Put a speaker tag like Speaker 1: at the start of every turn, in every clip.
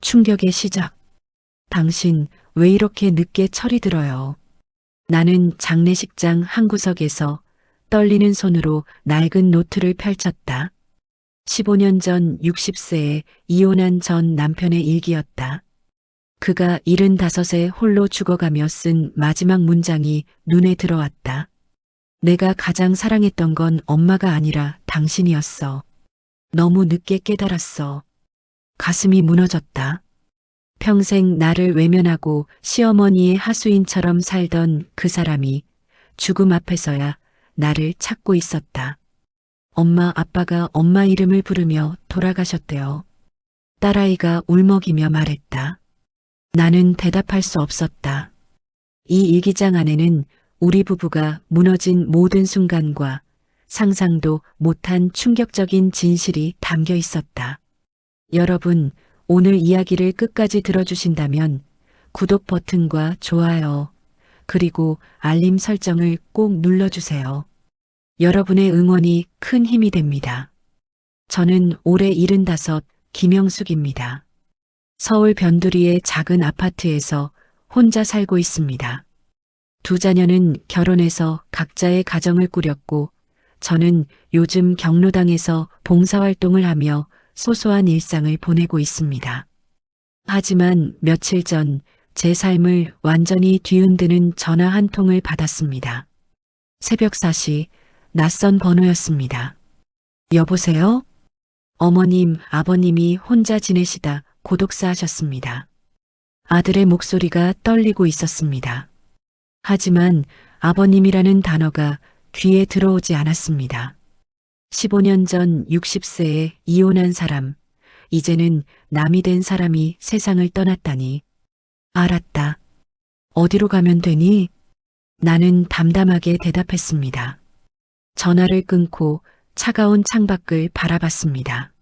Speaker 1: 충격의 시작. 당신 왜 이렇게 늦게 철이 들어요? 나는 장례식장 한 구석에서 떨리는 손으로 낡은 노트를 펼쳤다. 15년 전 60세에 이혼한 전 남편의 일기였다. 그가 75에 홀로 죽어가며 쓴 마지막 문장이 눈에 들어왔다. 내가 가장 사랑했던 건 엄마가 아니라 당신이었어. 너무 늦게 깨달았어. 가슴이 무너졌다. 평생 나를 외면하고 시어머니의 하수인처럼 살던 그 사람이 죽음 앞에서야 나를 찾고 있었다. 엄마 아빠가 엄마 이름을 부르며 돌아가셨대요. 딸아이가 울먹이며 말했다. 나는 대답할 수 없었다. 이 일기장 안에는 우리 부부가 무너진 모든 순간과 상상도 못한 충격적인 진실이 담겨 있었다. 여러분, 오늘 이야기를 끝까지 들어주신다면 구독 버튼과 좋아요, 그리고 알림 설정을 꼭 눌러주세요. 여러분의 응원이 큰 힘이 됩니다. 저는 올해 75 김영숙입니다. 서울 변두리의 작은 아파트에서 혼자 살고 있습니다. 두 자녀는 결혼해서 각자의 가정을 꾸렸고 저는 요즘 경로당에서 봉사활동을 하며 소소한 일상을 보내고 있습니다. 하지만 며칠 전 제 삶을 완전히 뒤흔드는 전화 한 통을 받았습니다. 새벽 4시 낯선 번호였습니다. 여보세요? 어머님, 아버님이 혼자 지내시다 고독사 하셨습니다. 아들의 목소리가 떨리고 있었습니다. 하지만 아버님이라는 단어가 귀에 들어오지 않았습니다. 15년 전 60세에 이혼한 사람, 이제는 남이 된 사람이 세상을 떠났다니. 알았다. 어디로 가면 되니? 나는 담담하게 대답했습니다. 전화를 끊고 차가운 창밖을 바라봤습니다.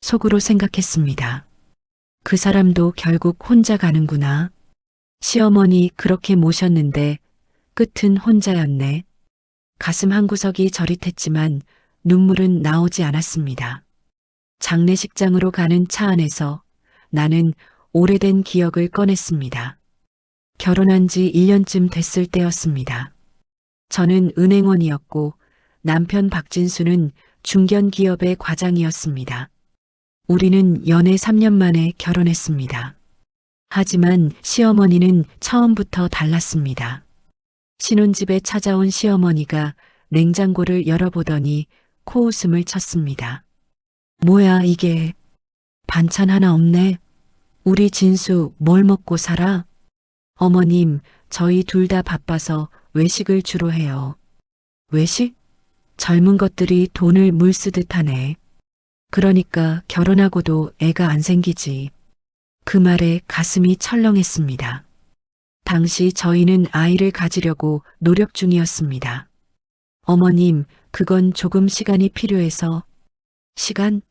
Speaker 1: 속으로 생각했습니다. 그 사람도 결국 혼자 가는구나. 시어머니 그렇게 모셨는데 끝은 혼자였네. 가슴 한구석이 저릿했지만 눈물은 나오지 않았습니다. 장례식장으로 가는 차 안에서 나는 오래된 기억을 꺼냈습니다. 결혼한 지 1년쯤 됐을 때였습니다. 저는 은행원이었고 남편 박진수는 중견기업의 과장이었습니다. 우리는 연애 3년 만에 결혼했습니다. 하지만 시어머니는 처음부터 달랐습니다. 신혼집에 찾아온 시어머니가 냉장고를 열어보더니 코웃음을 쳤습니다. 뭐야 이게, 반찬 하나 없네. 우리 진수 뭘 먹고 살아? 어머님, 저희 둘 다 바빠서 외식을 주로 해요. 외식? 젊은 것들이 돈을 물 쓰듯 하네. 그러니까 결혼하고도 애가 안 생기지. 그 말에 가슴이 철렁했습니다. 당시 저희는 아이를 가지려고 노력 중이었습니다. 어머님, 그건 조금 시간이 필요해서. 시간?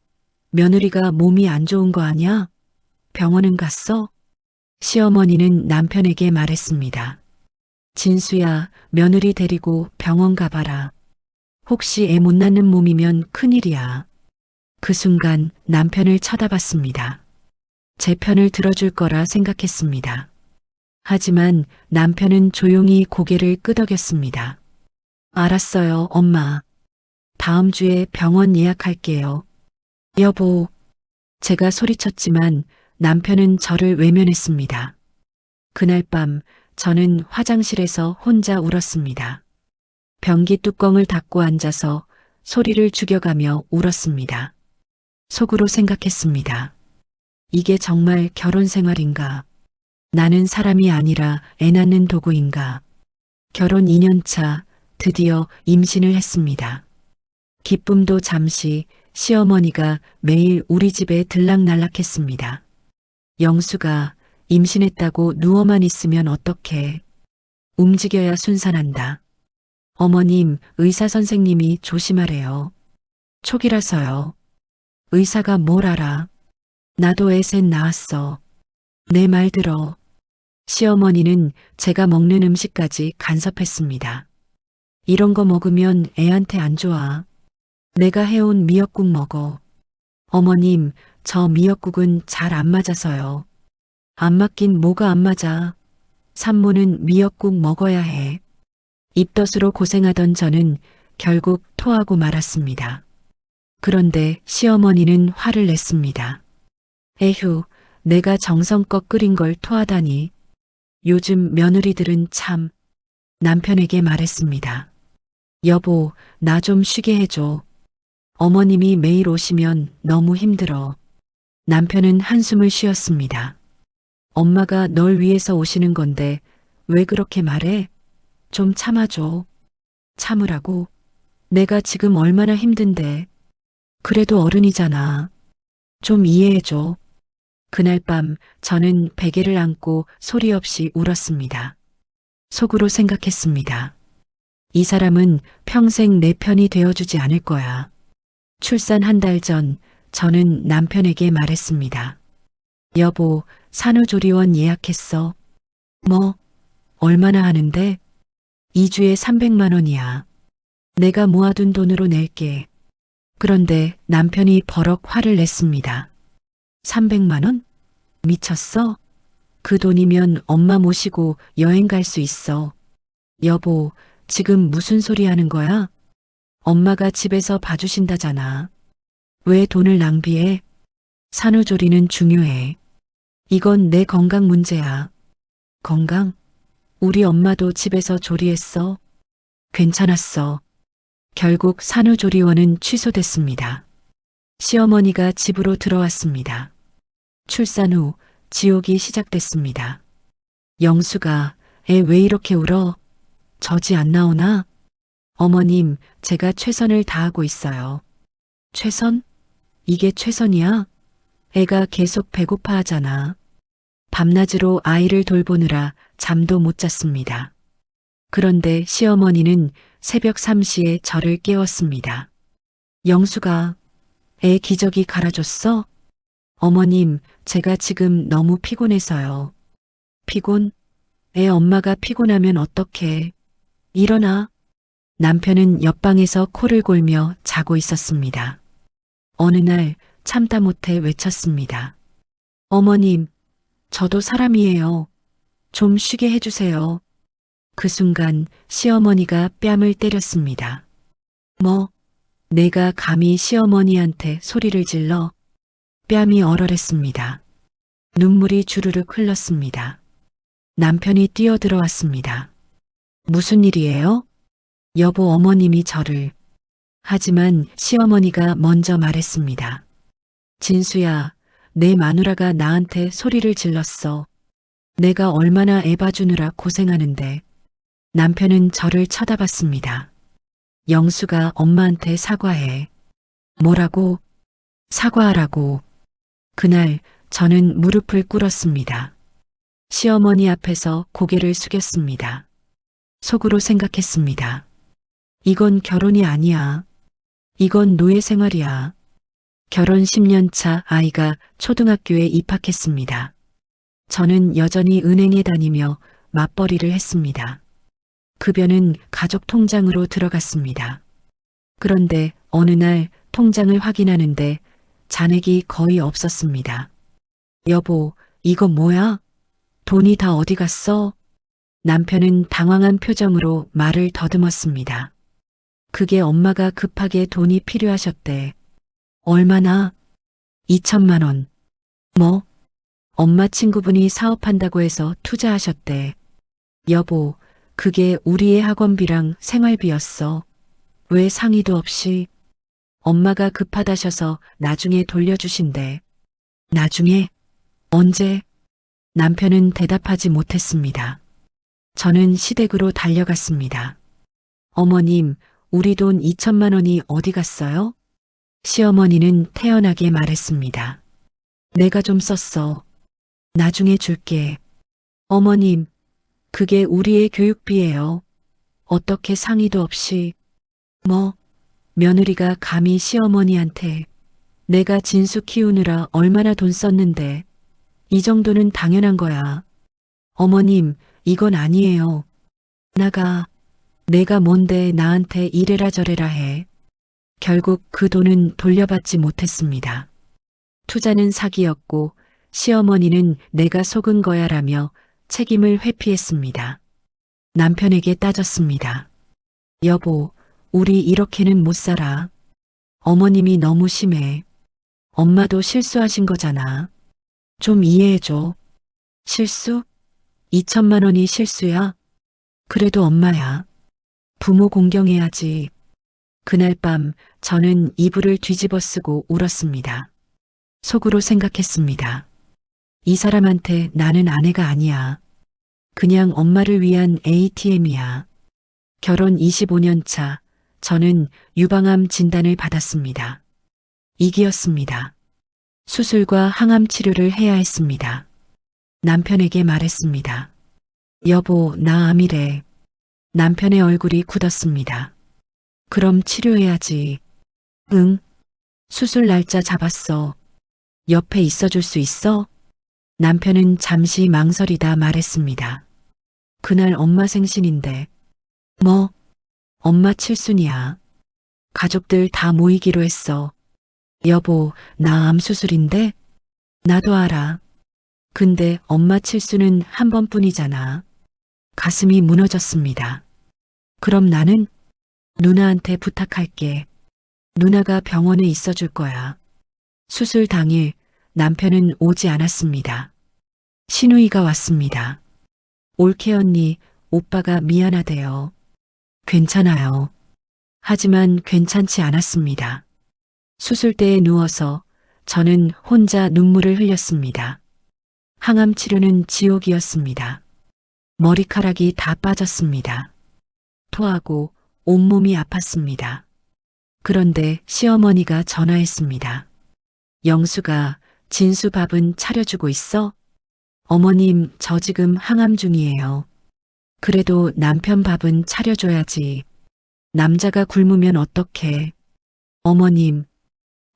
Speaker 1: 며느리가 몸이 안 좋은 거 아냐? 병원은 갔어? 시어머니는 남편에게 말했습니다. 진수야, 며느리 데리고 병원 가봐라. 혹시 애 못 낳는 몸이면 큰일이야. 그 순간 남편을 쳐다봤습니다. 제 편을 들어줄 거라 생각했습니다. 하지만 남편은 조용히 고개를 끄덕였습니다. 알았어요, 엄마. 다음 주에 병원 예약할게요. 여보. 제가 소리쳤지만 남편은 저를 외면했습니다. 그날 밤 저는 화장실에서 혼자 울었습니다. 변기 뚜껑을 닫고 앉아서 소리를 죽여가며 울었습니다. 속으로 생각했습니다. 이게 정말 결혼 생활인가? 나는 사람이 아니라 애 낳는 도구인가? 결혼 2년 차 드디어 임신을 했습니다. 기쁨도 잠시, 시어머니가 매일 우리 집에 들락날락했습니다. 영수가 임신했다고 누워만 있으면 어떡해. 움직여야 순산한다. 어머님, 의사 선생님이 조심하래요. 촉이라서요. 의사가 뭘 알아. 나도 애 셋 낳았어. 내 말 들어. 시어머니는 제가 먹는 음식까지 간섭했습니다. 이런 거 먹으면 애한테 안 좋아. 내가 해온 미역국 먹어. 어머님, 저 미역국은 잘 안 맞아서요. 안 맞긴 뭐가 안 맞아. 산모는 미역국 먹어야 해. 입덧으로 고생하던 저는 결국 토하고 말았습니다. 그런데 시어머니는 화를 냈습니다. 에휴, 내가 정성껏 끓인 걸 토하다니. 요즘 며느리들은 참. 남편에게 말했습니다. 여보, 나 좀 쉬게 해줘. 어머님이 매일 오시면 너무 힘들어. 남편은 한숨을 쉬었습니다. 엄마가 널 위해서 오시는 건데 왜 그렇게 말해? 좀 참아줘. 참으라고? 내가 지금 얼마나 힘든데. 그래도 어른이잖아. 좀 이해해줘. 그날 밤 저는 베개를 안고 소리 없이 울었습니다. 속으로 생각했습니다. 이 사람은 평생 내 편이 되어주지 않을 거야. 출산 한 달 전 저는 남편에게 말했습니다. 여보, 산후조리원 예약했어. 뭐, 얼마나 하는데? 2주에 300만 원이야. 내가 모아둔 돈으로 낼게. 그런데 남편이 버럭 화를 냈습니다. 300만 원? 미쳤어? 그 돈이면 엄마 모시고 여행 갈 수 있어. 여보, 지금 무슨 소리 하는 거야? 엄마가 집에서 봐주신다잖아. 왜 돈을 낭비해? 산후조리는 중요해. 이건 내 건강 문제야. 건강? 우리 엄마도 집에서 조리했어. 괜찮았어. 결국 산후조리원은 취소됐습니다. 시어머니가 집으로 들어왔습니다. 출산 후 지옥이 시작됐습니다. 영수가 애 왜 이렇게 울어? 젖이 안 나오나? 어머님, 제가 최선을 다하고 있어요. 최선? 이게 최선이야? 애가 계속 배고파 하잖아. 밤낮으로 아이를 돌보느라 잠도 못 잤습니다. 그런데 시어머니는 새벽 3시에 저를 깨웠습니다. 영수가 애 기저귀 갈아줬어? 어머님, 제가 지금 너무 피곤해서요. 피곤? 애 엄마가 피곤하면 어떡해. 일어나. 남편은 옆방에서 코를 골며 자고 있었습니다. 어느 날 참다 못해 외쳤습니다. 어머님, 저도 사람이에요. 좀 쉬게 해주세요. 그 순간 시어머니가 뺨을 때렸습니다. 뭐, 내가 감히 시어머니한테 소리를 질러? 뺨이 얼얼했습니다. 눈물이 주르륵 흘렀습니다. 남편이 뛰어들어왔습니다. 무슨 일이에요? 여보, 어머님이 저를. 하지만 시어머니가 먼저 말했습니다. 진수야, 내 마누라가 나한테 소리를 질렀어. 내가 얼마나 애 봐주느라 고생하는데. 남편은 저를 쳐다봤습니다. 영수가 엄마한테 사과해. 뭐라고? 사과하라고. 그날 저는 무릎을 꿇었습니다. 시어머니 앞에서 고개를 숙였습니다. 속으로 생각했습니다. 이건 결혼이 아니야. 이건 노예 생활이야. 결혼 10년 차 아이가 초등학교에 입학했습니다. 저는 여전히 은행에 다니며 맞벌이를 했습니다. 급여는 가족 통장으로 들어갔습니다. 그런데 어느 날 통장을 확인하는데 잔액이 거의 없었습니다. 여보, 이거 뭐야? 돈이 다 어디 갔어? 남편은 당황한 표정으로 말을 더듬었습니다. 그게 엄마가 급하게 돈이 필요하셨대. 얼마나? 2천만 원. 뭐? 엄마 친구분이 사업한다고 해서 투자하셨대. 여보, 그게 우리의 학원비랑 생활비였어. 왜 상의도 없이? 엄마가 급하다셔서 나중에 돌려주신대. 나중에? 언제? 남편은 대답하지 못했습니다. 저는 시댁으로 달려갔습니다. 어머님, 우리 돈 2천만 원이 어디 갔어요? 시어머니는 태연하게 말했습니다. 내가 좀 썼어. 나중에 줄게. 어머님, 그게 우리의 교육비예요. 어떻게 상의도 없이. 뭐, 며느리가 감히 시어머니한테. 내가 진수 키우느라 얼마나 돈 썼는데. 이 정도는 당연한 거야. 어머님, 이건 아니에요. 나가. 내가 뭔데 나한테 이래라 저래라 해. 결국 그 돈은 돌려받지 못했습니다. 투자는 사기였고 시어머니는 내가 속은 거야라며 책임을 회피했습니다. 남편에게 따졌습니다. 여보, 우리 이렇게는 못 살아. 어머님이 너무 심해. 엄마도 실수하신 거잖아. 좀 이해해줘. 실수? 2천만 원이 실수야? 그래도 엄마야. 부모 공경해야지. 그날 밤 저는 이불을 뒤집어 쓰고 울었습니다. 속으로 생각했습니다. 이 사람한테 나는 아내가 아니야. 그냥 엄마를 위한 ATM이야. 결혼 25년 차, 저는 유방암 진단을 받았습니다. 2기였습니다. 수술과 항암 치료를 해야 했습니다. 남편에게 말했습니다. 여보, 나 암이래. 남편의 얼굴이 굳었습니다. 그럼 치료해야지. 응. 수술 날짜 잡았어. 옆에 있어줄 수 있어? 남편은 잠시 망설이다 말했습니다. 그날 엄마 생신인데. 뭐? 엄마 칠순이야. 가족들 다 모이기로 했어. 여보, 나 암 수술인데? 나도 알아. 근데 엄마 칠순은 한 번뿐이잖아. 가슴이 무너졌습니다. 그럼 나는 누나한테 부탁할게. 누나가 병원에 있어줄 거야. 수술 당일 남편은 오지 않았습니다. 신우이가 왔습니다. 올케 언니, 오빠가 미안하대요. 괜찮아요. 하지만 괜찮지 않았습니다. 수술대에 누워서 저는 혼자 눈물을 흘렸습니다. 항암 치료는 지옥이었습니다. 머리카락이 다 빠졌습니다. 토하고 온몸이 아팠습니다. 그런데 시어머니가 전화했습니다. 영수가 진수 밥은 차려주고 있어? 어머님, 저 지금 항암 중이에요. 그래도 남편 밥은 차려줘야지. 남자가 굶으면 어떡해. 어머님,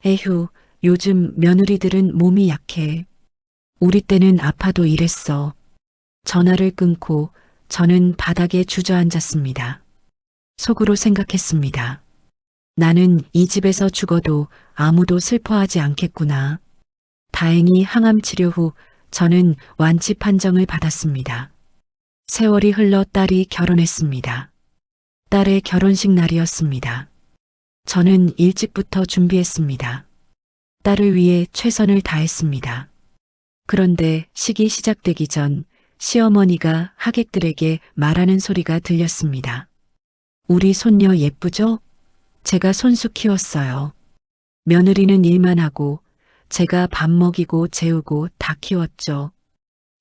Speaker 1: 에휴, 요즘 며느리들은 몸이 약해. 우리 때는 아파도 이랬어. 전화를 끊고 저는 바닥에 주저앉았습니다. 속으로 생각했습니다. 나는 이 집에서 죽어도 아무도 슬퍼하지 않겠구나. 다행히 항암 치료 후 저는 완치 판정을 받았습니다. 세월이 흘러 딸이 결혼했습니다. 딸의 결혼식 날이었습니다. 저는 일찍부터 준비했습니다. 딸을 위해 최선을 다했습니다. 그런데 식이 시작되기 전 시어머니가 하객들에게 말하는 소리가 들렸습니다. 우리 손녀 예쁘죠? 제가 손수 키웠어요. 며느리는 일만 하고 제가 밥 먹이고 재우고 다 키웠죠.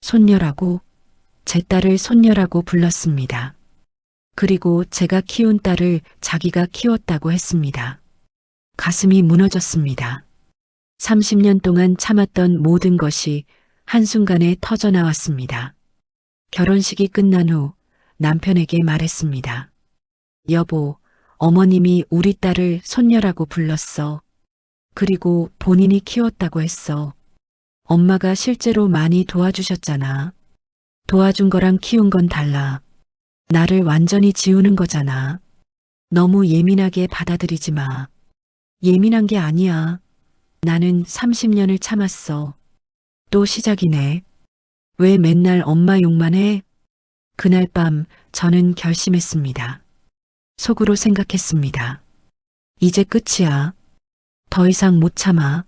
Speaker 1: 손녀라고? 제 딸을 손녀라고 불렀습니다. 그리고 제가 키운 딸을 자기가 키웠다고 했습니다. 가슴이 무너졌습니다. 30년 동안 참았던 모든 것이 한순간에 터져나왔습니다. 결혼식이 끝난 후 남편에게 말했습니다. 여보, 어머님이 우리 딸을 손녀라고 불렀어. 그리고 본인이 키웠다고 했어. 엄마가 실제로 많이 도와주셨잖아. 도와준 거랑 키운 건 달라. 나를 완전히 지우는 거잖아. 너무 예민하게 받아들이지 마. 예민한 게 아니야. 나는 30년을 참았어. 또 시작이네. 왜 맨날 엄마 욕만 해? 그날 밤 저는 결심했습니다. 속으로 생각했습니다. 이제 끝이야. 더 이상 못 참아.